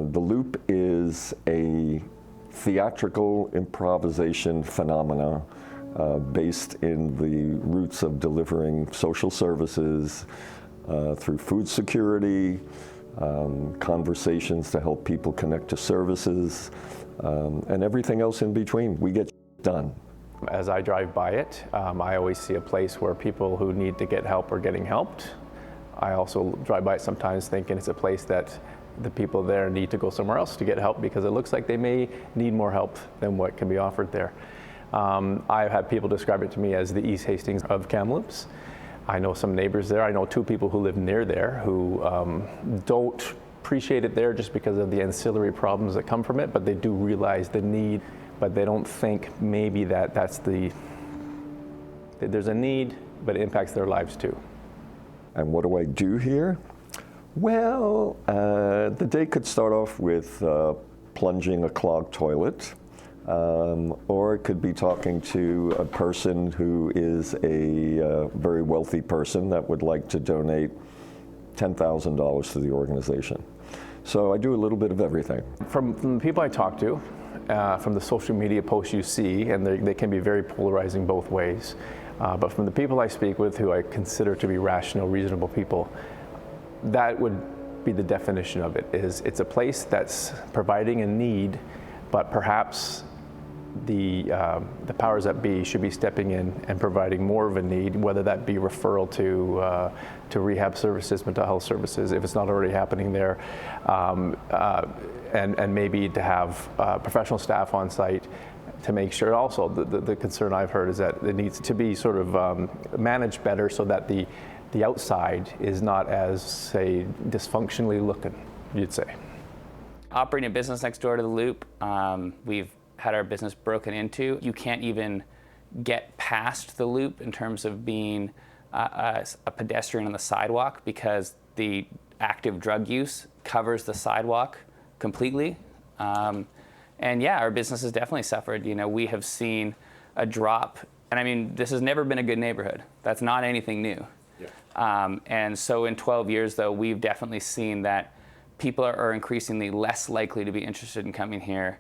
The Loop is a theatrical improvisation phenomena based in the roots of delivering social services through food security, conversations to help people connect to services, and everything else in between. We get done. As I drive by it, I always see a place where people who need to get help are getting helped. I also drive by it sometimes thinking it's a place that the people there need to go somewhere else to get help because it looks like they may need more help than what can be offered there. I've had people describe it to me as the East Hastings of Kamloops. I know some neighbors there. I know two people who live near there who don't appreciate it there just because of the ancillary problems that come from it, but they do realize the need, but they don't think maybe that there's a need, but it impacts their lives too. And what do I do here? Well, the day could start off with plunging a clogged toilet, or it could be talking to a person who is a very wealthy person that would like to donate $10,000 to the organization. So I do a little bit of everything. From the people I talk to, from the social media posts you see, and they can be very polarizing both ways, but from the people I speak with who I consider to be rational, reasonable people, that would be the definition of it. It's a place that's providing a need, but perhaps the powers that be should be stepping in and providing more of a need, whether that be referral to rehab services, mental health services, if it's not already happening there, and maybe to have professional staff on site to make sure. Also, the concern I've heard is that it needs to be sort of managed better so that the outside is not as, say, dysfunctionally looking, you'd say. Operating a business next door to the Loop, we've had our business broken into. You can't even get past the Loop in terms of being a pedestrian on the sidewalk because the active drug use covers the sidewalk completely. And yeah, our business has definitely suffered. You know, we have seen a drop, and I mean, this has never been a good neighborhood. That's not anything new. Yeah. And so in 12 years, though, we've definitely seen that people are increasingly less likely to be interested in coming here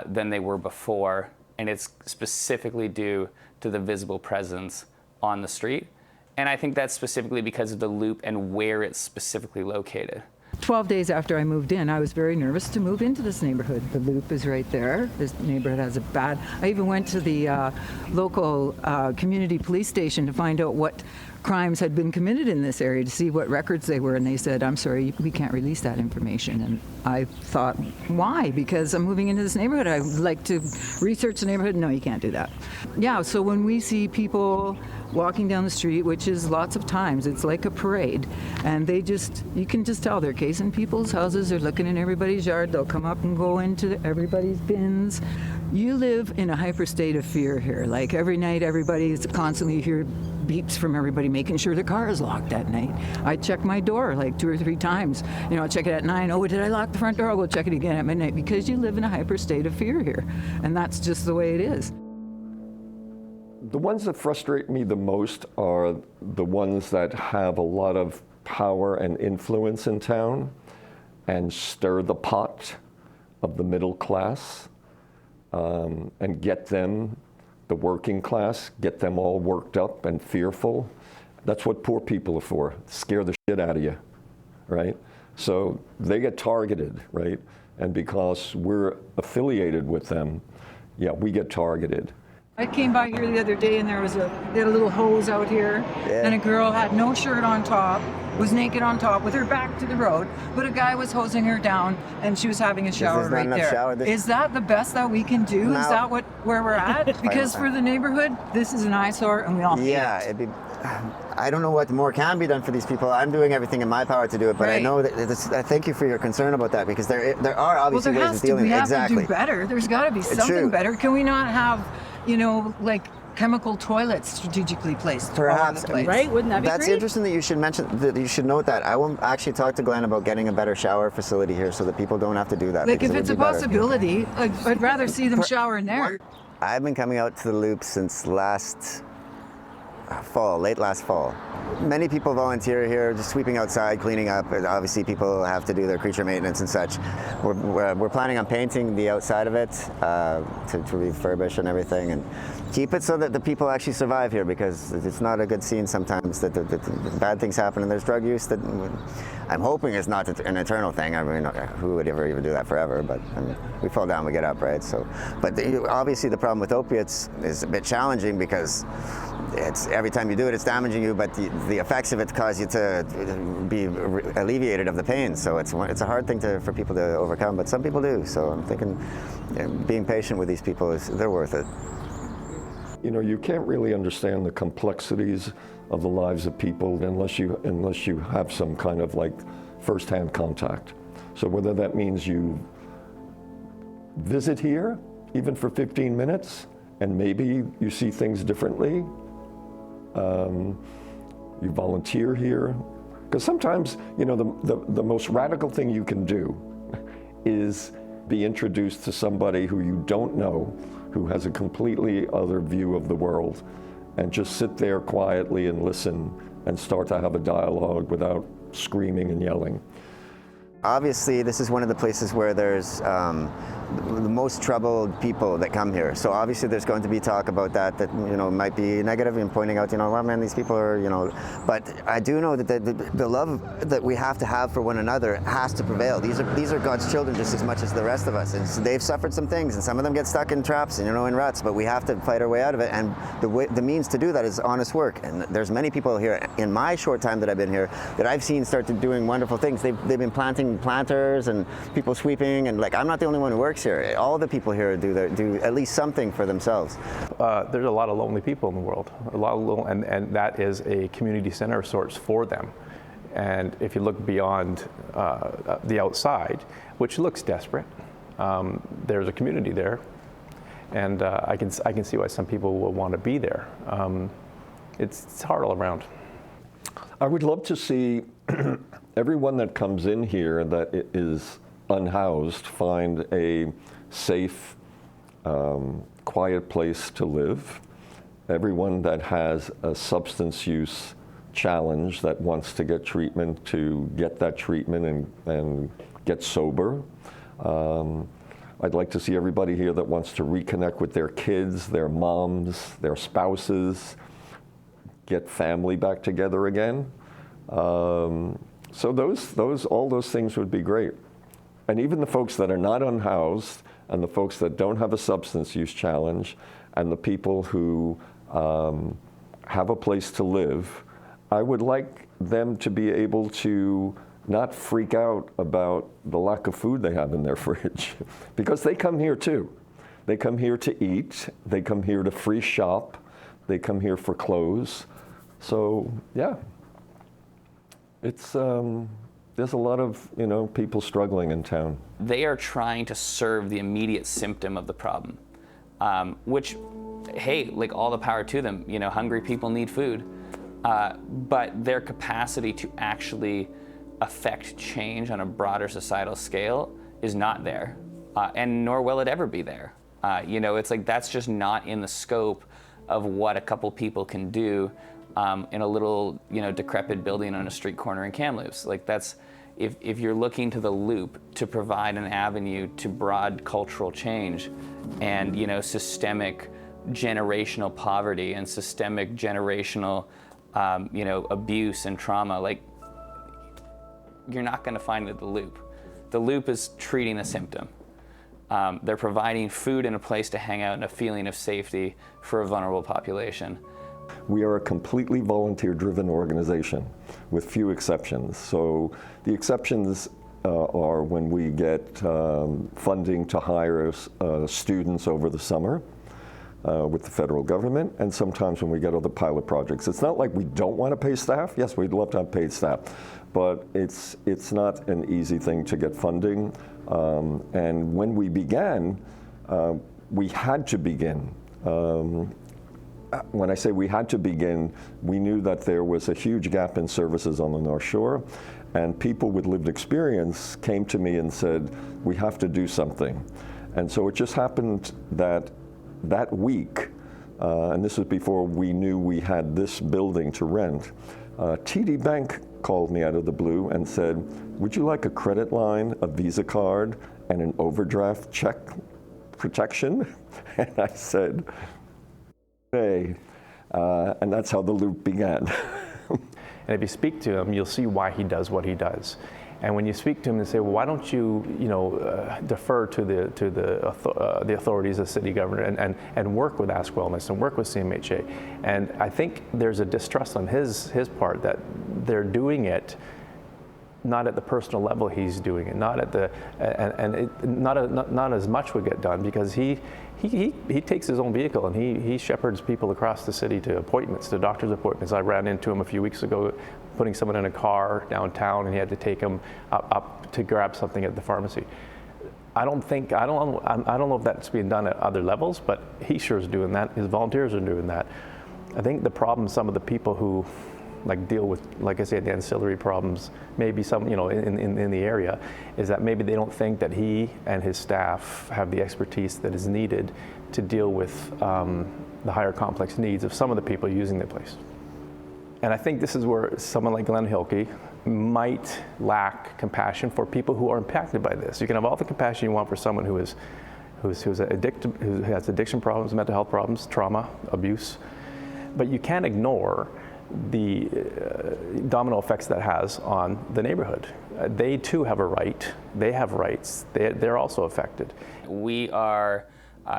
than they were before, and it's specifically due to the visible presence on the street. And I think that's specifically because of the Loop and where it's specifically located. 12 days after I moved in, I was very nervous to move into this neighborhood. The Loop is right there. This neighborhood has a bad... I even went to the local community police station to find out what crimes had been committed in this area, to see what records they were, and they said, I'm sorry, we can't release that information. And I thought, why? Because I'm moving into this neighborhood. I would like to research the neighborhood. No, you can't do that. Yeah, so when we see people walking down the street, which is lots of times, it's like a parade, and you can just tell they're casing people's houses, they're looking in everybody's yard, they'll come up and go into everybody's bins. You live in a hyper state of fear here. Like every night, everybody's constantly hear beeps from everybody making sure the car is locked at night. I check my door like 2 or 3 times. You know, I'll check it at 9. Oh, did I lock the front door? I'll go check it again at midnight, because you live in a hyper state of fear here. And that's just the way it is. The ones that frustrate me the most are the ones that have a lot of power and influence in town and stir the pot of the middle class and get them, the working class, get them all worked up and fearful. That's what poor people are for, scare the shit out of you, right? So they get targeted, right? And because we're affiliated with them, yeah, we get targeted. I came by here the other day and they had a little hose out here, yeah. And a girl had no shirt on top, was naked on top with her back to the road, but a guy was hosing her down and she was having a shower right there. Is that the best that we can do? No. Is that where we're at? Because for the neighborhood, this is an eyesore and we all hate it. I don't know what more can be done for these people. I'm doing everything in my power to do it, but right. I know that thank you for your concern about that, because there are obviously ways of dealing with it. We have to do better. There's got to be something better. Can we not have, you know, like chemical toilets strategically placed Perhaps, all over the place. Right? Wouldn't that be That's great? interesting that you should mention that. You should note that. I will actually talk to Glenn about getting a better shower facility here so that people don't have to do that. Like because if it it's a would be better. possibility, I'd rather see them shower in there. I've been coming out to the loop since last fall, late last fall. Many people volunteer here, just sweeping outside, cleaning up. And obviously, people have to do their creature maintenance and such. We're planning on painting the outside of it to refurbish and everything, and keep it so that the people actually survive here, because it's not a good scene sometimes that the bad things happen and there's drug use that I'm hoping is not an eternal thing. I mean, who would ever even do that forever? But I mean, we fall down, we get up, right? So, but obviously the problem with opiates is a bit challenging because it's every time you do it, it's damaging you, but the effects of it cause you to be alleviated of the pain. So it's a hard thing for people to overcome, but some people do. So I'm thinking being patient with these people they're worth it. You know, you can't really understand the complexities of the lives of people unless you have some kind of like firsthand contact. So whether that means you visit here, even for 15 minutes, and maybe you see things differently. You volunteer here, because sometimes, you know, the most radical thing you can do is be introduced to somebody who you don't know, who has a completely other view of the world, and just sit there quietly and listen and start to have a dialogue without screaming and yelling. Obviously, this is one of the places where there's the most troubled people that come here. So obviously there's going to be talk about that you know, might be negative and pointing out, you know, well, man, these people are, you know, but I do know that the love that we have to have for one another has to prevail. These are God's children just as much as the rest of us. And so they've suffered some things, and some of them get stuck in traps and, you know, in ruts, but we have to fight our way out of it. And the means to do that is honest work. And there's many people here in my short time that I've been here that I've seen start to doing wonderful things. They've been planting planters and people sweeping, and like, I'm not the only one who works here. All the people here do at least something for themselves. There's a lot of lonely people in the world, and that is a community center of sorts for them. And if you look beyond the outside, which looks desperate, there's a community there, and I can see why some people will want to be there. It's hard all around. I would love to see everyone that comes in here that is unhoused find a safe, quiet place to live. Everyone that has a substance use challenge that wants to get treatment to get that treatment and get sober. I'd like to see everybody here that wants to reconnect with their kids, their moms, their spouses, get family back together again. So all those things would be great. And even the folks that are not unhoused, and the folks that don't have a substance use challenge, and the people who have a place to live, I would like them to be able to not freak out about the lack of food they have in their fridge, because they come here too. They come here to eat, they come here to free shop, they come here for clothes. So yeah, it's there's a lot of, you know, people struggling in town. They are trying to serve the immediate symptom of the problem, which, hey, like, all the power to them. You know, hungry people need food, but their capacity to actually affect change on a broader societal scale is not there, and nor will it ever be there. You know, it's like that's just not in the scope of what a couple people can do in a little, you know, decrepit building on a street corner in Kamloops. Like, that's, if you're looking to the Loop to provide an avenue to broad cultural change and, you know, systemic generational poverty and systemic generational, you know, abuse and trauma, like, you're not going to find it at the Loop. The Loop is treating a symptom. They're providing food and a place to hang out and a feeling of safety for a vulnerable population. We are a completely volunteer-driven organization, with few exceptions. So the exceptions are when we get funding to hire students over the summer with the federal government, and sometimes when we get other pilot projects. It's not like we don't want to pay staff. Yes, we'd love to have paid staff, but it's not an easy thing to get funding. And when we began, we had to begin. when I say we had to begin, we knew that there was a huge gap in services on the North Shore, and people with lived experience came to me and said, we have to do something. And so it just happened that that week, and this was before we knew we had this building to rent, TD Bank called me out of the blue and said, would you like a credit line, a Visa card, and an overdraft check protection? And I said, hey, and that's how the loop began. And if you speak to him, you'll see why he does what he does. And when you speak to him and say, well, why don't you, defer to the authorities, the city governor, and work with Ask Wellness and work with CMHA. And I think there's a distrust on his part that they're doing it not at the personal level he's doing it, not at the, not as much would get done because he takes his own vehicle and he shepherds people across the city to appointments, to doctor's appointments. I ran into him a few weeks ago, putting someone in a car downtown, and he had to take him up to grab something at the pharmacy. I don't know if that's being done at other levels, but he sure is doing that. His volunteers are doing that. I think the problem, some of the people who deal with, like I said, the ancillary problems, maybe some, in the area, is that maybe they don't think that he and his staff have the expertise that is needed to deal with the higher complex needs of some of the people using the place. And I think this is where someone like Glenn Hilke might lack compassion for people who are impacted by this. You can have all the compassion you want for someone who has addiction problems, mental health problems, trauma, abuse, but you can't ignore the domino effects that has on the neighborhood. They too have a right. They have rights. They're also affected. We are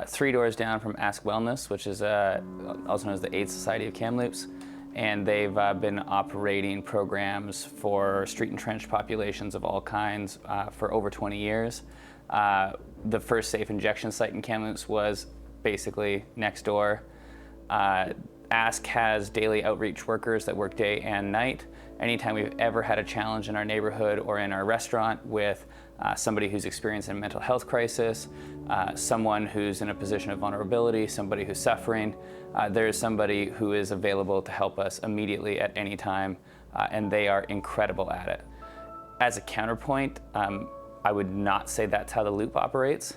3 doors down from Ask Wellness, which is also known as the AIDS Society of Kamloops, and they've been operating programs for street entrenched populations of all kinds for over 20 years. The first safe injection site in Kamloops was basically next door. Ask has daily outreach workers that work day and night. Anytime we've ever had a challenge in our neighborhood or in our restaurant with somebody who's experiencing a mental health crisis, someone who's in a position of vulnerability, somebody who's suffering, there's somebody who is available to help us immediately at any time, and they are incredible at it. As a counterpoint, I would not say that's how the Loop operates.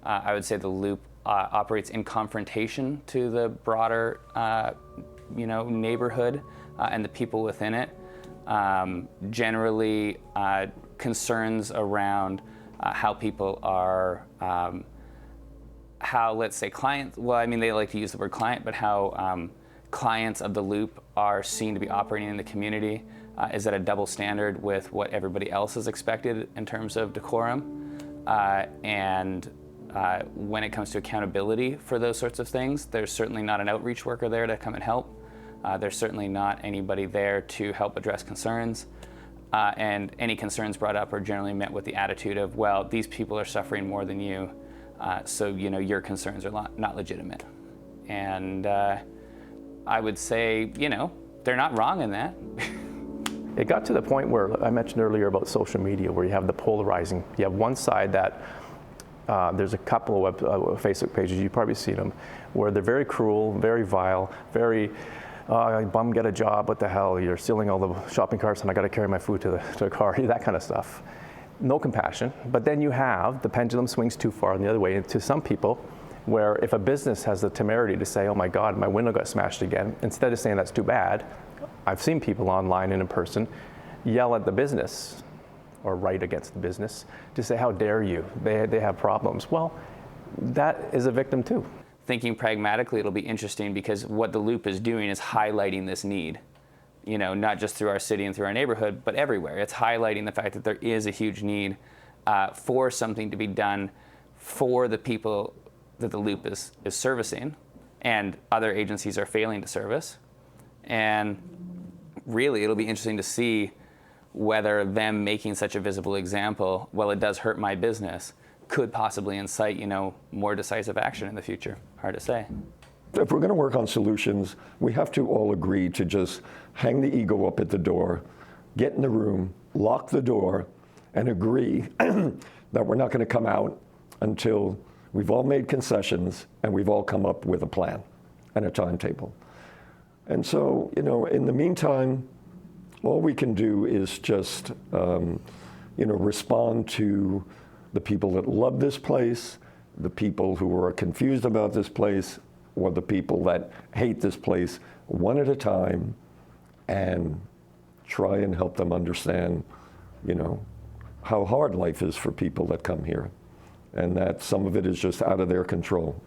I would say the Loop operates in confrontation to the broader, neighborhood and the people within it. Generally, concerns around how people are, how, let's say, clients, well, I mean, they like to use the word client, but how clients of the Loop are seen to be operating in the community is at a double standard with what everybody else is expected in terms of decorum. When it comes to accountability for those sorts of things, there's certainly not an outreach worker there to come and help. There's certainly not anybody there to help address concerns. And any concerns brought up are generally met with the attitude of, well, these people are suffering more than you, so your concerns are not legitimate. And I would say, they're not wrong in that. It got to the point where I mentioned earlier about social media, where you have the polarizing. You have one side that there's a couple of Facebook pages, you've probably seen them, where they're very cruel, very vile, very, bum, get a job, what the hell, you're stealing all the shopping carts and I gotta carry my food to the car, that kind of stuff. No compassion. But then you have, the pendulum swings too far the other way into some people, where if a business has the temerity to say, oh my God, my window got smashed again, instead of saying that's too bad, I've seen people online and in person yell at the business or write against the business to say, how dare you, they have problems. Well, that is a victim too. Thinking pragmatically, it'll be interesting because what the Loop is doing is highlighting this need, not just through our city and through our neighborhood, but everywhere. It's highlighting the fact that there is a huge need for something to be done for the people that the Loop is servicing and other agencies are failing to service. And really, it'll be interesting to see whether them making such a visible example, well, it does hurt my business, could possibly incite, more decisive action in the future. Hard to say. If we're going to work on solutions, we have to all agree to just hang the ego up at the door, get in the room, lock the door, and agree that we're not going to come out until we've all made concessions and we've all come up with a plan. and a timetable. And so, in the meantime, all we can do is just, respond to the people that love this place, the people who are confused about this place, or the people that hate this place, one at a time, and try and help them understand, how hard life is for people that come here, and that some of it is just out of their control.